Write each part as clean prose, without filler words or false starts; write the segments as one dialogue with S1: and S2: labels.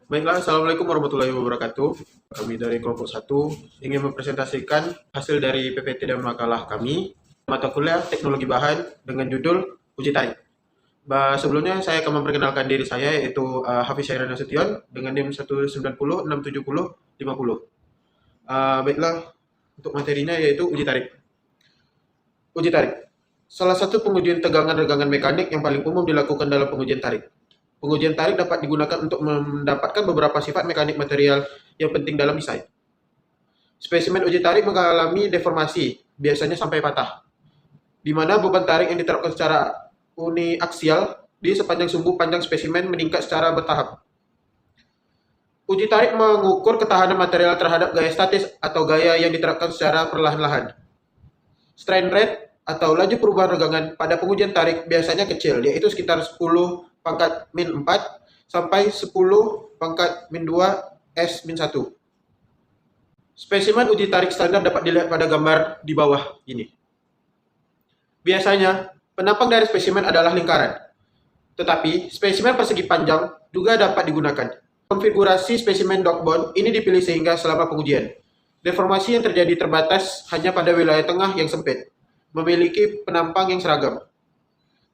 S1: Baiklah, Assalamualaikum warahmatullahi wabarakatuh. Kami dari kelompok 1 ingin mempresentasikan hasil dari PPT dan makalah kami, mata kuliah Teknologi Bahan dengan judul Uji Tarik. Sebelumnya saya akan memperkenalkan diri saya, yaitu Hafiz Syairan Nasution dengan NIM 190675050. Baiklah, untuk materinya yaitu uji tarik. Uji tarik. Salah satu pengujian tegangan regangan mekanik yang paling umum dilakukan dalam pengujian tarik. Pengujian tarik dapat digunakan untuk mendapatkan beberapa sifat mekanik material yang penting dalam desain. Spesimen uji tarik mengalami deformasi, biasanya sampai patah, di mana beban tarik yang diterapkan secara uniaksial di sepanjang sumbu panjang spesimen meningkat secara bertahap. Uji tarik mengukur ketahanan material terhadap gaya statis atau gaya yang diterapkan secara perlahan-lahan. Strain rate atau laju perubahan regangan pada pengujian tarik biasanya kecil, yaitu sekitar 10 pangkat min 4 sampai 10 pangkat min 2 S min 1. Spesimen uji tarik standar dapat dilihat pada gambar di bawah ini. Biasanya, penampang dari spesimen adalah lingkaran, tetapi spesimen persegi panjang juga dapat digunakan. Konfigurasi spesimen dog bone ini dipilih sehingga selama pengujian, deformasi yang terjadi terbatas hanya pada wilayah tengah yang sempit, memiliki penampang yang seragam,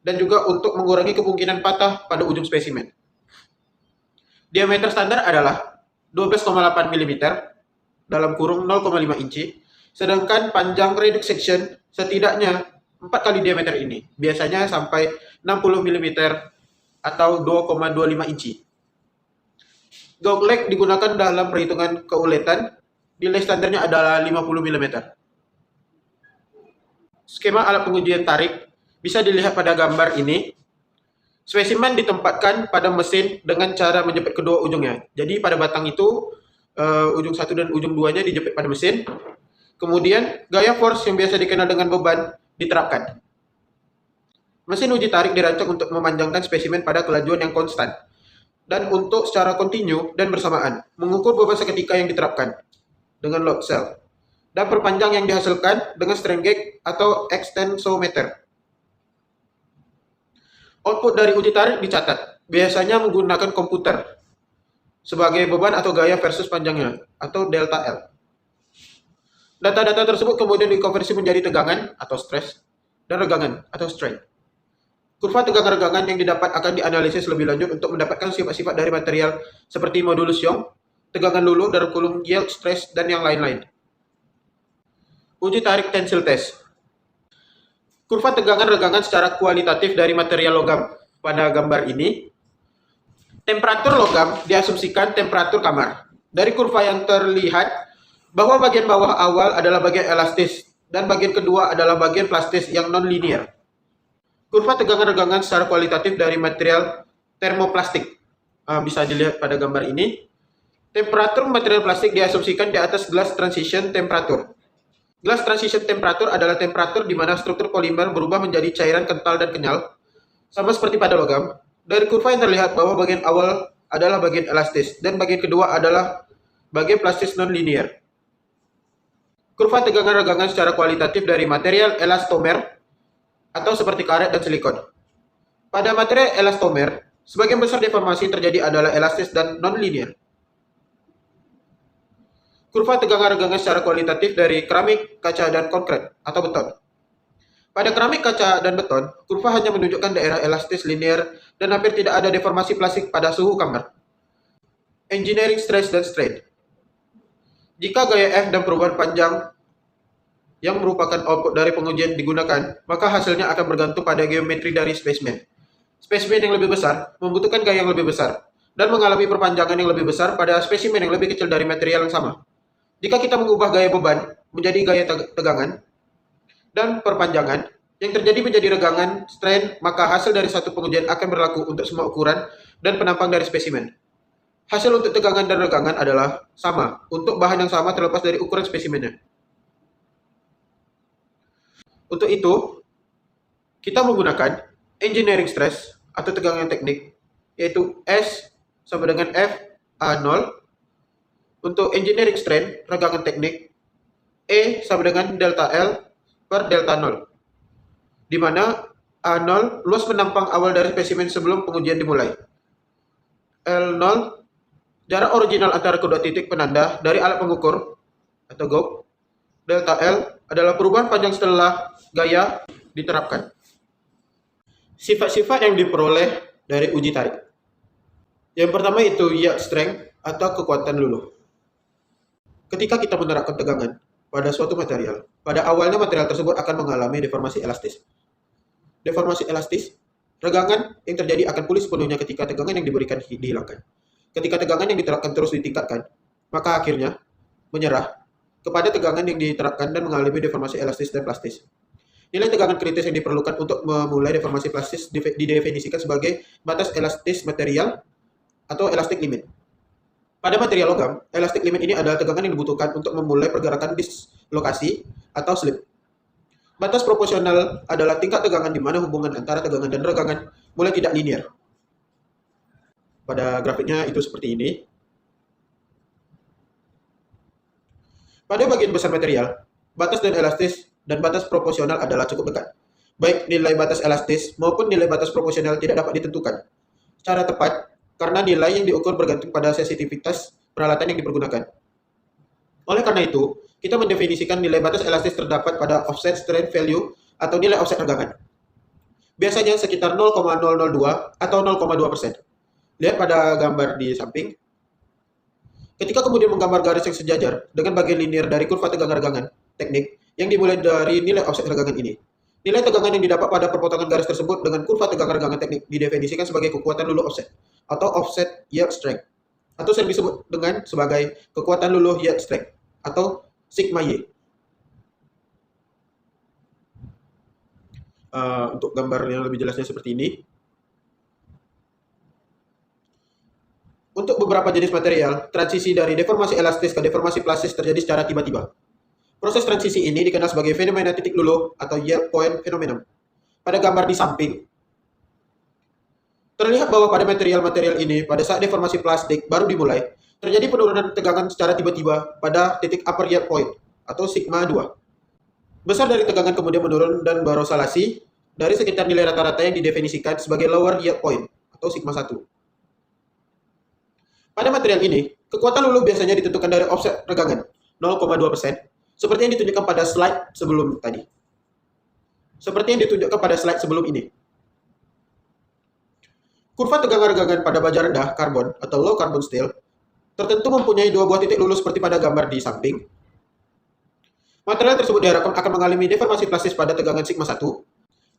S1: dan juga untuk mengurangi kemungkinan patah pada ujung spesimen. Diameter standar adalah 12,8 mm dalam kurung 0,5 inci, sedangkan panjang reduced section setidaknya 4 kali diameter ini, biasanya sampai 60 mm atau 2,25 inci. Gauge leg digunakan dalam perhitungan keuletan, nilai standarnya adalah 50 mm. Skema alat pengujian tarik bisa dilihat pada gambar ini. Spesimen ditempatkan pada mesin dengan cara menjepit kedua ujungnya. Jadi pada batang itu ujung 1 dan ujung 2-nya dijepit pada mesin. Kemudian gaya force yang biasa dikenal dengan beban diterapkan. Mesin uji tarik dirancang untuk memanjangkan spesimen pada kelajuan yang konstan dan untuk secara kontinu dan bersamaan mengukur beban seketika yang diterapkan dengan load cell dan perpanjang yang dihasilkan dengan strain gauge atau extensometer. Output dari uji tarik dicatat, biasanya menggunakan komputer sebagai beban atau gaya versus panjangnya, atau delta L. Data-data tersebut kemudian dikonversi menjadi tegangan atau stress dan regangan atau strain. Kurva tegangan regangan yang didapat akan dianalisis lebih lanjut untuk mendapatkan sifat-sifat dari material seperti modulus Young, tegangan luluh dalam kurung yield stress, dan yang lain-lain. Uji tarik tensile test. Kurva tegangan regangan secara kualitatif dari material logam. Pada gambar ini, temperatur logam diasumsikan temperatur kamar. Dari kurva yang terlihat bahwa bagian bawah awal adalah bagian elastis dan bagian kedua adalah bagian plastis yang non-linear. Kurva tegangan regangan secara kualitatif dari material termoplastik bisa dilihat pada gambar ini. Temperatur material plastik diasumsikan di atas glass transition temperatur. Glass transition temperatur adalah temperatur di mana struktur polimer berubah menjadi cairan kental dan kenyal, sama seperti pada logam. Dari kurva yang terlihat bahwa bagian awal adalah bagian elastis dan bagian kedua adalah bagian plastis non-linear. Kurva tegangan regangan secara kualitatif dari material elastomer atau seperti karet dan silikon. Pada material elastomer, sebagian besar deformasi yang terjadi adalah elastis dan non-linear. Kurva tegangan regangan secara kualitatif dari keramik, kaca, dan konkret atau beton. Pada keramik, kaca, dan beton, kurva hanya menunjukkan daerah elastis linear dan hampir tidak ada deformasi plastik pada suhu kamar. Engineering stress dan strain. Jika gaya F dan perubahan panjang yang merupakan output dari pengujian digunakan, maka hasilnya akan bergantung pada geometri dari spesimen. Spesimen yang lebih besar membutuhkan gaya yang lebih besar dan mengalami perpanjangan yang lebih besar pada spesimen yang lebih kecil dari material yang sama. Jika kita mengubah gaya beban menjadi gaya tegangan dan perpanjangan yang terjadi menjadi regangan, strain, maka hasil dari satu pengujian akan berlaku untuk semua ukuran dan penampang dari spesimen. Hasil untuk tegangan dan regangan adalah sama untuk bahan yang sama terlepas dari ukuran spesimennya. Untuk itu, kita menggunakan engineering stress atau tegangan teknik, yaitu S sama dengan F A0. Untuk engineering strain, regangan teknik, E sama dengan delta L per delta 0. Di mana A0 luas penampang awal dari spesimen sebelum pengujian dimulai. L0 Jarak original antara kedua titik penanda dari alat pengukur atau gauge delta L adalah perubahan panjang setelah gaya diterapkan. Sifat-sifat yang diperoleh dari uji tarik. Yang pertama itu yield strength atau kekuatan luluh. Ketika kita menerapkan tegangan pada suatu material, pada awalnya material tersebut akan mengalami deformasi elastis. Deformasi elastis, regangan yang terjadi akan pulih sepenuhnya ketika tegangan yang diberikan dihilangkan. Ketika tegangan yang diterapkan terus ditingkatkan, maka akhirnya menyerah kepada tegangan yang diterapkan dan mengalami deformasi elastis dan plastis. Nilai tegangan kritis yang diperlukan untuk memulai deformasi plastis didefinisikan sebagai batas elastis material atau elastic limit. Pada material logam, elastic limit ini adalah tegangan yang dibutuhkan untuk memulai pergerakan dislokasi atau slip. Batas proporsional adalah tingkat tegangan di mana hubungan antara tegangan dan regangan mulai tidak linear. Pada grafiknya itu seperti ini. Pada bagian besar material, batas dan elastis dan batas proporsional adalah cukup dekat. Baik nilai batas elastis maupun nilai batas proporsional tidak dapat ditentukan secara tepat karena nilai yang diukur bergantung pada sensitivitas peralatan yang dipergunakan. Oleh karena itu, kita mendefinisikan nilai batas elastis terdapat pada offset strain value atau nilai offset regangan. Biasanya sekitar 0,002 atau 0,2%. Lihat pada gambar di samping. Ketika kemudian menggambar garis yang sejajar dengan bagian linear dari kurva tegangan regangan teknik yang dimulai dari nilai offset regangan ini. Nilai tegangan yang didapat pada perpotongan garis tersebut dengan kurva tegangan regangan teknik didefinisikan sebagai kekuatan luluh offset atau offset yield strength atau sering disebut dengan sebagai kekuatan luluh yield strength atau sigma Y. Untuk gambar yang lebih jelasnya seperti ini. Untuk beberapa jenis material, transisi dari deformasi elastis ke deformasi plastis terjadi secara tiba-tiba. Proses transisi ini dikenal sebagai fenomena titik luluh atau yield point phenomenon. Pada gambar di samping, terlihat bahwa pada material-material ini, pada saat deformasi plastik baru dimulai, terjadi penurunan tegangan secara tiba-tiba pada titik upper yield point atau sigma 2. Besar dari tegangan kemudian menurun dan berosalasi dari sekitar nilai rata-rata yang didefinisikan sebagai lower yield point atau sigma 1. Pada material ini, kekuatan luluh biasanya ditentukan dari offset regangan 0,2%, seperti yang ditunjukkan pada slide sebelum tadi. Seperti yang ditunjukkan pada slide sebelum ini. Kurva tegangan regangan pada baja rendah karbon atau low carbon steel tertentu mempunyai dua buah titik luluh seperti pada gambar di samping. Material tersebut diharapkan akan mengalami deformasi plastis pada tegangan sigma 1.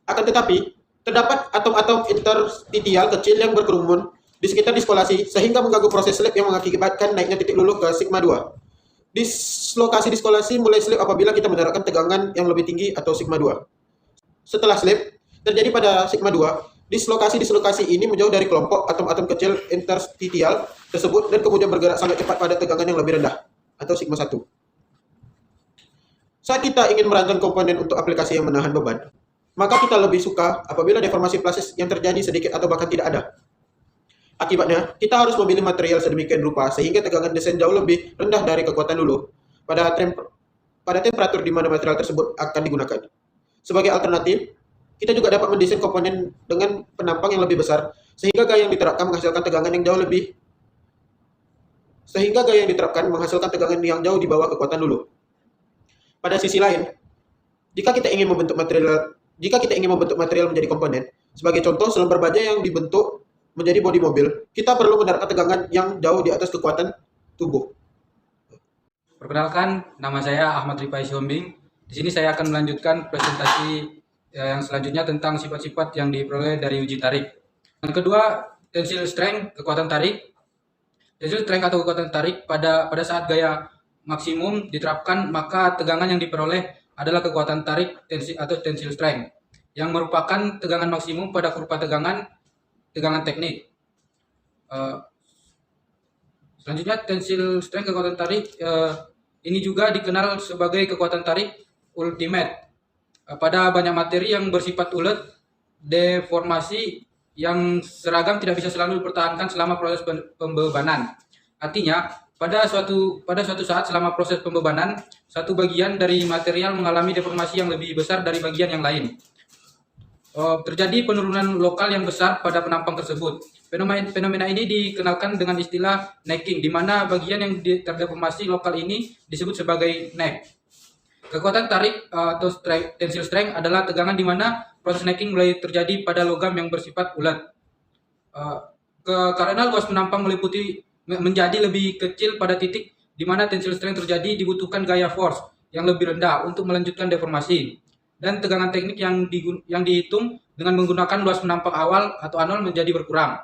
S1: Akan tetapi, terdapat atom-atom interstitial kecil yang berkerumun di sekitar diskolasi sehingga mengganggu proses slip yang mengakibatkan naiknya titik luluh ke sigma 2. Dislokasi diskolasi mulai slip apabila kita menerapkan tegangan yang lebih tinggi atau sigma 2. Setelah slip terjadi pada sigma 2, dislokasi ini menjauh dari kelompok atom-atom kecil interstitial tersebut dan kemudian bergerak sangat cepat pada tegangan yang lebih rendah atau sigma 1. Saat kita ingin merancang komponen untuk aplikasi yang menahan beban, maka kita lebih suka apabila deformasi plastis yang terjadi sedikit atau bahkan tidak ada. Akibatnya, kita harus memilih material sedemikian rupa sehingga tegangan desain jauh lebih rendah dari kekuatan luluh pada temperatur di mana material tersebut akan digunakan. Sebagai alternatif, kita juga dapat mendesain komponen dengan penampang yang lebih besar sehingga gaya yang diterapkan menghasilkan tegangan yang jauh di bawah kekuatan luluh. Pada sisi lain, jika kita ingin membentuk material menjadi komponen, sebagai contoh selembar baja yang dibentuk menjadi bodi mobil, kita perlu menerapkan tegangan yang jauh di atas kekuatan tubuh.
S2: Perkenalkan, nama saya Ahmad Ripai Siombing. Di sini saya akan melanjutkan presentasi yang selanjutnya tentang sifat-sifat yang diperoleh dari uji tarik. Yang kedua, tensile strength, kekuatan tarik. Tensile strength atau kekuatan tarik pada saat gaya maksimum diterapkan, maka tegangan yang diperoleh adalah kekuatan tarik atau tensile strength, yang merupakan tegangan maksimum pada kurva tegangan teknik. Selanjutnya, tensile strength kekuatan tarik ini juga dikenal sebagai kekuatan tarik ultimate. Pada banyak materi yang bersifat ulet, deformasi yang seragam tidak bisa selalu dipertahankan selama proses pembebanan. Artinya, pada suatu saat selama proses pembebanan, satu bagian dari material mengalami deformasi yang lebih besar dari bagian yang lain. terjadi penurunan lokal yang besar pada penampang tersebut. Fenomena ini dikenalkan dengan istilah necking, di mana bagian yang terdeformasi lokal ini disebut sebagai neck. Kekuatan tarik atau tensile strength adalah tegangan di mana proses necking mulai terjadi pada logam yang bersifat ulet. Karena luas penampang menjadi lebih kecil pada titik di mana tensile strength terjadi, dibutuhkan gaya force yang lebih rendah untuk melanjutkan deformasi. Dan tegangan teknik yang dihitung dengan menggunakan luas penampang awal atau anol menjadi berkurang.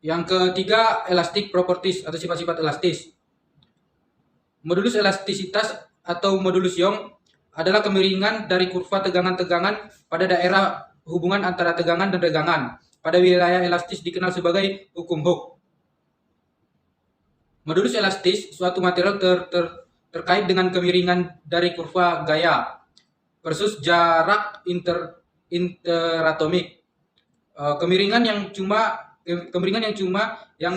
S2: Yang ketiga, elastic properties atau sifat-sifat elastis. Modulus elastisitas atau modulus Young adalah kemiringan dari kurva tegangan-tegangan pada daerah hubungan antara tegangan dan regangan. Pada wilayah elastis dikenal sebagai hukum Hooke. Modulus elastis suatu material terkait dengan kemiringan dari kurva gaya versus jarak interatomik. Kemiringan yang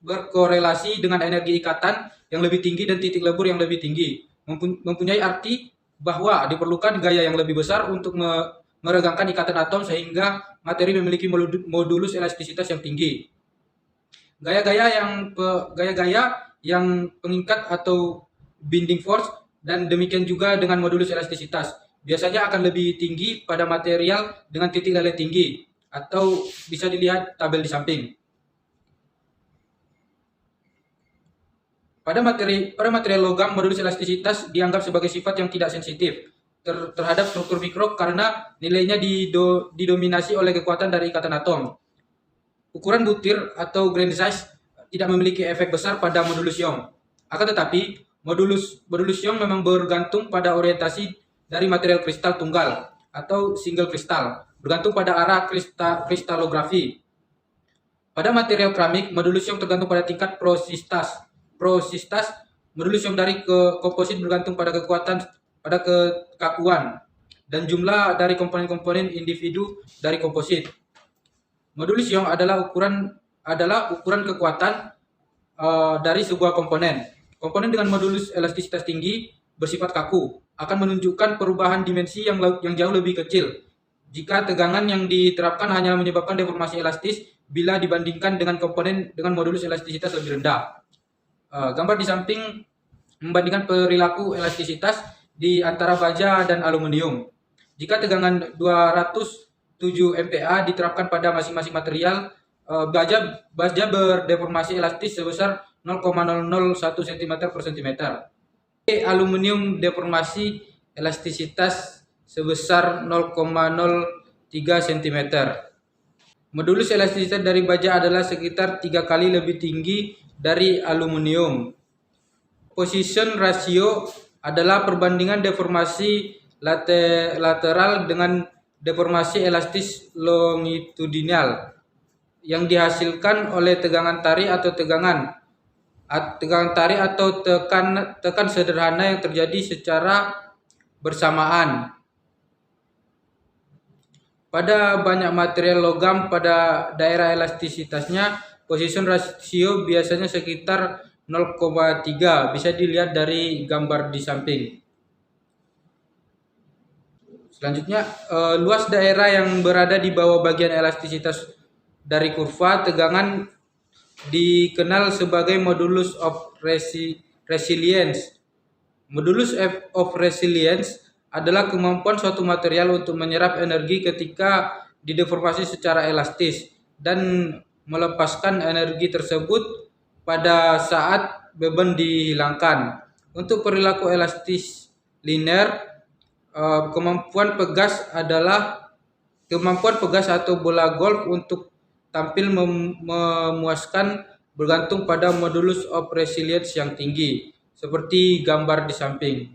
S2: berkorelasi dengan energi ikatan yang lebih tinggi dan titik lebur yang lebih tinggi, mempunyai arti bahwa diperlukan gaya yang lebih besar untuk meregangkan ikatan atom sehingga materi memiliki modulus elastisitas yang tinggi. Gaya-gaya yang pengikat atau binding force, dan demikian juga dengan modulus elastisitas biasanya akan lebih tinggi pada material dengan titik leleh tinggi, atau bisa dilihat tabel di samping. Pada material logam, modulus elastisitas dianggap sebagai sifat yang tidak sensitif terhadap struktur mikro karena nilainya didominasi oleh kekuatan dari ikatan atom. Ukuran butir atau grain size tidak memiliki efek besar pada modulus Young. Akan tetapi, modulus Young memang bergantung pada orientasi dari material kristal tunggal atau single kristal, bergantung pada arah kristalografi. Pada material keramik, modulus Young tergantung pada tingkat porositas. Modulus Young dari komposit bergantung pada kekakuan dan jumlah dari komponen-komponen individu dari komposit. Modulus Young adalah ukuran kekuatan dari sebuah komponen. Komponen dengan modulus elastisitas tinggi bersifat kaku akan menunjukkan perubahan dimensi yang jauh lebih kecil jika tegangan yang diterapkan hanya menyebabkan deformasi elastis bila dibandingkan dengan komponen dengan modulus elastisitas lebih rendah. Gambar di samping membandingkan perilaku elastisitas di antara baja dan aluminium. Jika tegangan 207 MPa diterapkan pada masing-masing material, baja berdeformasi elastis sebesar 0,001 cm per cm. Aluminium deformasi elastisitas sebesar 0,03 cm. Modulus elastisitas dari baja adalah sekitar 3 kali lebih tinggi dari aluminium. Position ratio adalah perbandingan deformasi lateral dengan deformasi elastis longitudinal yang dihasilkan oleh tegangan tarik atau tekan sederhana yang terjadi secara bersamaan. Pada banyak material logam pada daerah elastisitasnya, position ratio biasanya sekitar 0,3, bisa dilihat dari gambar di samping. Selanjutnya, luas daerah yang berada di bawah bagian elastisitas dari kurva tegangan dikenal sebagai modulus of resilience. Modulus of resilience adalah kemampuan suatu material untuk menyerap energi ketika dideformasi secara elastis dan melepaskan energi tersebut pada saat beban dihilangkan. Untuk perilaku elastis linear, kemampuan pegas atau bola golf untuk tampil memuaskan bergantung pada modulus of resilience yang tinggi, seperti gambar di samping.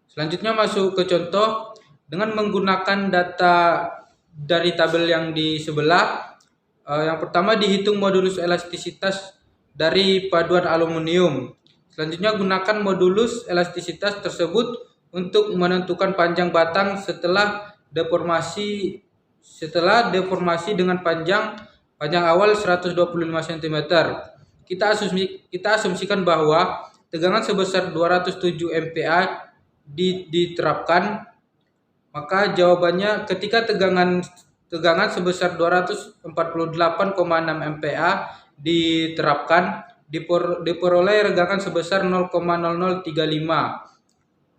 S2: Selanjutnya masuk ke contoh dengan menggunakan data dari tabel yang di sebelah. Yang pertama, dihitung modulus elastisitas dari paduan aluminium. Selanjutnya, gunakan modulus elastisitas tersebut untuk menentukan panjang batang setelah deformasi dengan panjang awal 125 cm. Kita asumsikan bahwa tegangan sebesar 207 MPa diterapkan? Maka jawabannya ketika tegangan sebesar 248,6 MPa diterapkan, diperoleh regangan sebesar 0,0035.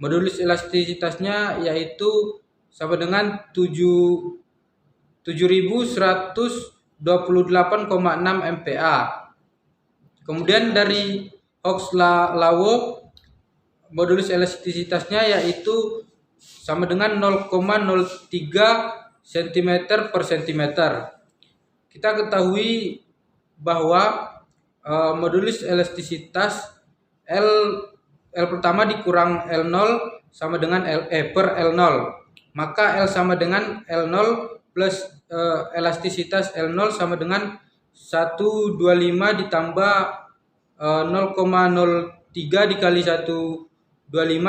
S2: Modulus elastisitasnya yaitu sama dengan 7128,6 MPa. Kemudian dari Hooke's-Law, modulus elastisitasnya yaitu sama dengan 0,03 cm per cm. Kita ketahui bahwa modulus elastisitas L pertama dikurang L0 sama dengan per L0. Maka L sama dengan L0 plus elastisitas L0 sama dengan 125 ditambah 0,03 dikali 125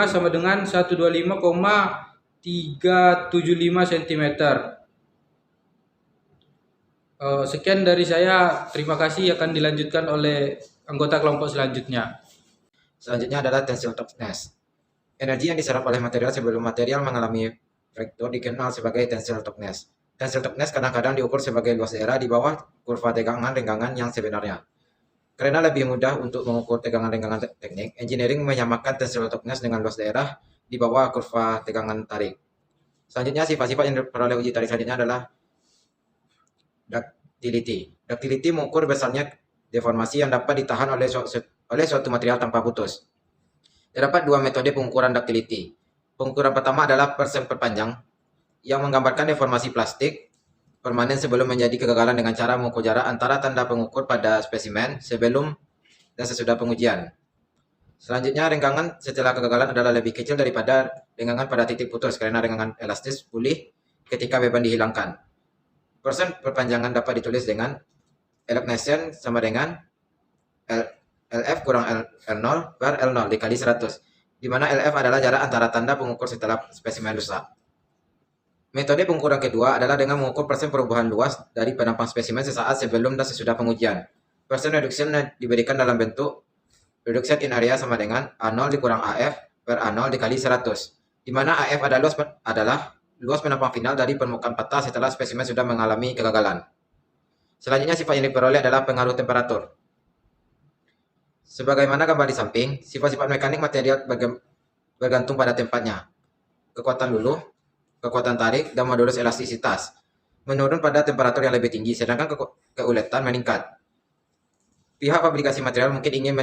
S2: sama dengan 125,375 cm. Sekian dari saya. Terima kasih. Akan dilanjutkan oleh anggota kelompok selanjutnya.
S3: Selanjutnya adalah tensile toughness. Energi yang diserap oleh material sebelum material mengalami fracture dikenal sebagai tensile toughness. Tensile toughness kadang-kadang diukur sebagai luas daerah di bawah kurva tegangan renggangan yang sebenarnya. Karena lebih mudah untuk mengukur tegangan renggangan teknik, engineering menyamakan tensile toughness dengan luas daerah di bawah kurva tegangan tarik. Selanjutnya, sifat-sifat yang diperoleh uji tarik selanjutnya adalah ductility. Ductility mengukur besarnya deformasi yang dapat ditahan oleh suatu material tanpa putus. Terdapat dua metode pengukuran ductility. Pengukuran pertama adalah persen perpanjang yang menggambarkan deformasi plastik permanen sebelum menjadi kegagalan dengan cara mengukur jarak antara tanda pengukur pada spesimen sebelum dan sesudah pengujian. Selanjutnya, renggangan setelah kegagalan adalah lebih kecil daripada renggangan pada titik putus karena renggangan elastis pulih ketika beban dihilangkan. Persen perpanjangan dapat ditulis dengan elongation sama dengan LF kurang L0 per L0 dikali 100, di mana LF adalah jarak antara tanda pengukur setelah spesimen rusak. Metode pengukuran kedua adalah dengan mengukur persen perubahan luas dari penampang spesimen sesaat sebelum dan sesudah pengujian. Persen reduction diberikan dalam bentuk reduction in area sama dengan A0 dikurang AF per A0 dikali 100, di mana AF adalah luas penampang final dari permukaan patah setelah spesimen sudah mengalami kegagalan. Selanjutnya, sifat yang diperoleh adalah pengaruh temperatur. Sebagaimana gambar di samping, sifat-sifat mekanik material bergantung pada tempatnya, kekuatan luluh, kekuatan tarik, dan modulus elastisitas. Menurun pada temperatur yang lebih tinggi, sedangkan keuletan meningkat. Pihak fabrikasi material mungkin ingin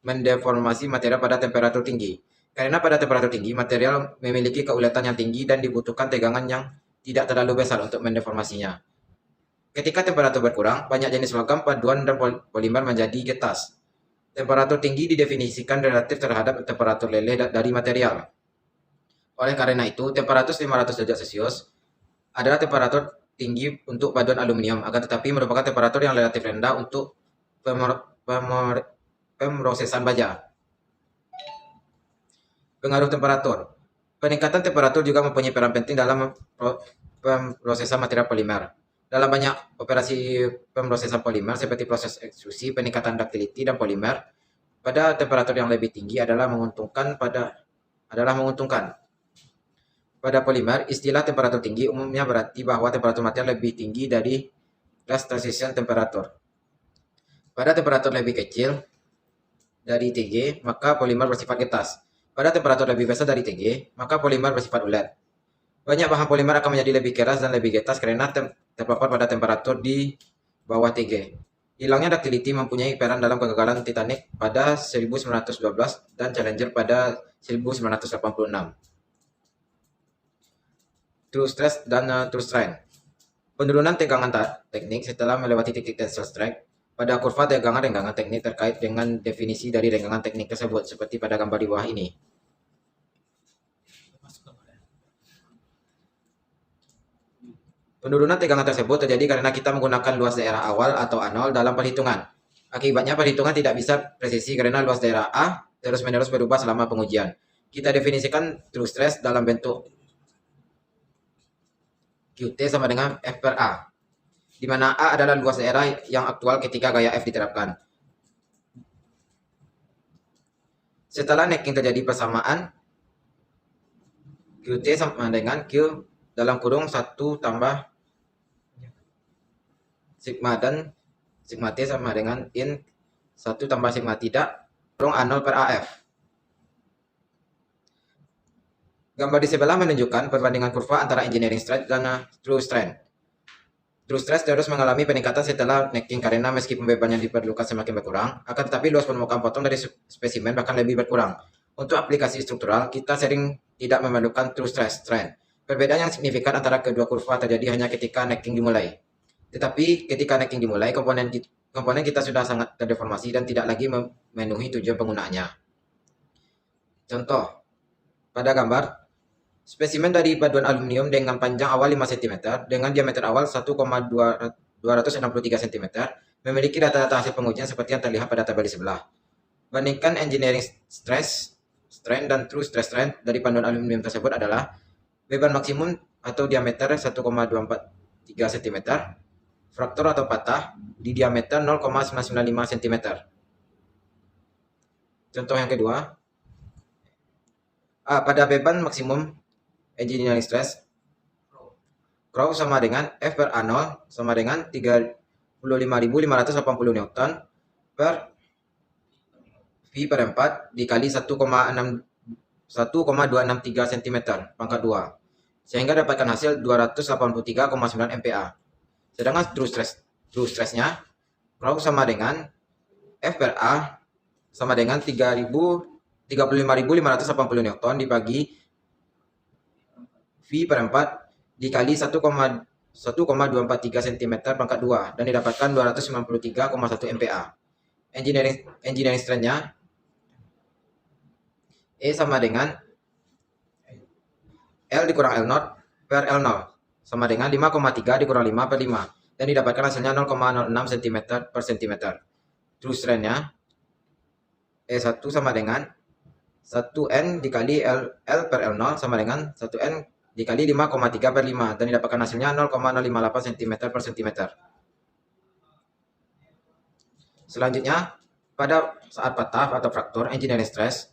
S3: mendeformasi material pada temperatur tinggi. Karena pada temperatur tinggi, material memiliki keuletan yang tinggi dan dibutuhkan tegangan yang tidak terlalu besar untuk mendeformasinya. Ketika temperatur berkurang, banyak jenis logam, paduan, dan polimer menjadi getas. Temperatur tinggi didefinisikan relatif terhadap temperatur leleh dari material. Oleh karena itu, temperatur 500 derajat Celcius adalah temperatur tinggi untuk paduan aluminium, akan tetapi merupakan temperatur yang relatif rendah untuk pemrosesan baja. Pengaruh temperatur. Peningkatan temperatur juga mempunyai peran penting dalam pemrosesan material polimer. Dalam banyak operasi pemrosesan polimer seperti proses ekstrusi, peningkatan ductility dan polimer pada temperatur yang lebih tinggi adalah menguntungkan. Pada polimer, istilah temperatur tinggi umumnya berarti bahwa temperatur material lebih tinggi dari kelas transition temperatur. Pada temperatur lebih kecil dari Tg, maka polimer bersifat getas. Pada temperatur lebih besar dari Tg, maka polimer bersifat ulet. Banyak bahan polimer akan menjadi lebih keras dan lebih getas karena terpapar pada temperatur di bawah Tg. Hilangnya ductility mempunyai peran dalam kegagalan Titanic pada 1912 dan Challenger pada 1986. True stress dan true strain. Penurunan tegangan teknik setelah melewati titik tensile strength pada kurva tegangan renggangan teknik terkait dengan definisi dari renggangan teknik tersebut, seperti pada gambar di bawah ini. Penurunan tegangan tersebut terjadi karena kita menggunakan luas daerah awal atau A0 dalam perhitungan. Akibatnya perhitungan tidak bisa presisi karena luas daerah A terus-menerus berubah selama pengujian. Kita definisikan true stress dalam bentuk QT sama dengan F per A, di mana A adalah luas daerah yang aktual ketika gaya F diterapkan. Setelah necking terjadi persamaan QT sama dengan Q dalam kurung 1 tambah sigma dan sigma T sama dengan in 1 tambah sigma tidak kurung A0 per AF. Gambar di sebelah menunjukkan perbandingan kurva antara engineering stress dan true strength. True stress terus mengalami peningkatan setelah necking karena meskipun beban yang diperlukan semakin berkurang, akan tetapi luas permukaan potong dari spesimen bahkan lebih berkurang. Untuk aplikasi struktural, kita sering tidak memerlukan true stress strength. Perbedaan yang signifikan antara kedua kurva terjadi hanya ketika necking dimulai. Tetapi ketika necking dimulai, komponen kita sudah sangat terdeformasi dan tidak lagi memenuhi tujuan penggunaannya. Contoh, pada gambar, spesimen dari paduan aluminium dengan panjang awal 5 cm dengan diameter awal 1,263 cm memiliki data-data hasil pengujian seperti yang terlihat pada tabel di sebelah. Bandingkan engineering stress strength dan true stress strength dari paduan aluminium tersebut adalah beban maksimum atau diameter 1,243 cm, fraktur atau patah di diameter 0,995 cm. Contoh yang kedua, pada beban maksimum engineering stress, Rho sama dengan F per A0 sama dengan 35.580 Newton per V per 4 dikali 1,263 cm pangkat 2, sehingga dapatkan hasil 283,9 MPa. Sedangkan true stress-nya, Rho sama dengan F per A sama dengan 35.580 Newton dibagi V per 4 dikali 1,243 cm pangkat 2 dan didapatkan 293,1 MPa. Engineering strength-nya E sama dengan L dikurang L0 per L0 sama dengan 5,3 dikurang 5 per 5 dan didapatkan hasilnya 0,06 cm per cm. True strength-nya E1 sama dengan 1N dikali L per L0 sama dengan 1N dikali 5,3 per 5 dan didapatkan hasilnya 0,058 cm per cm. Selanjutnya, pada saat patah atau fraktur engineering stress,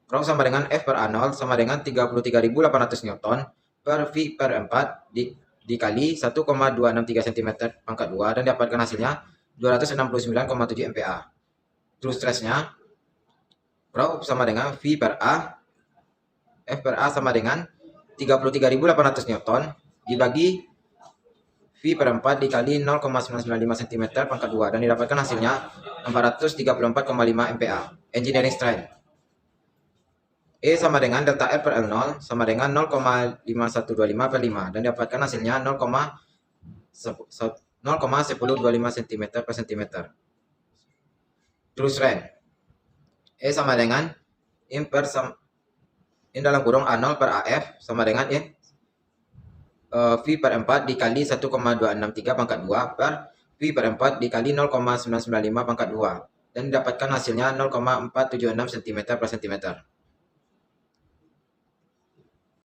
S3: Rho sama dengan F per A0 sama dengan 33.800 Newton per V per 4 dikali 1,263 cm pangkat 2 dan didapatkan hasilnya 269,7 MPa. True stress-nya, Rho sama dengan V per A, F per A sama dengan 33.800 Newton dibagi V per 4 dikali 0,995 cm pangkat 2 dan didapatkan hasilnya 434,5 MPa. Engineering strength E sama dengan delta R per L0 sama dengan 0,5125 per 5 dan didapatkan hasilnya 0,1025 cm per cm. True strength E sama dengan in dalam kurung A0 per AF sama dengan in V per 4 dikali 1,263 pangkat 2 per V per 4 dikali 0,995 pangkat 2 dan didapatkan hasilnya 0,476 cm per cm.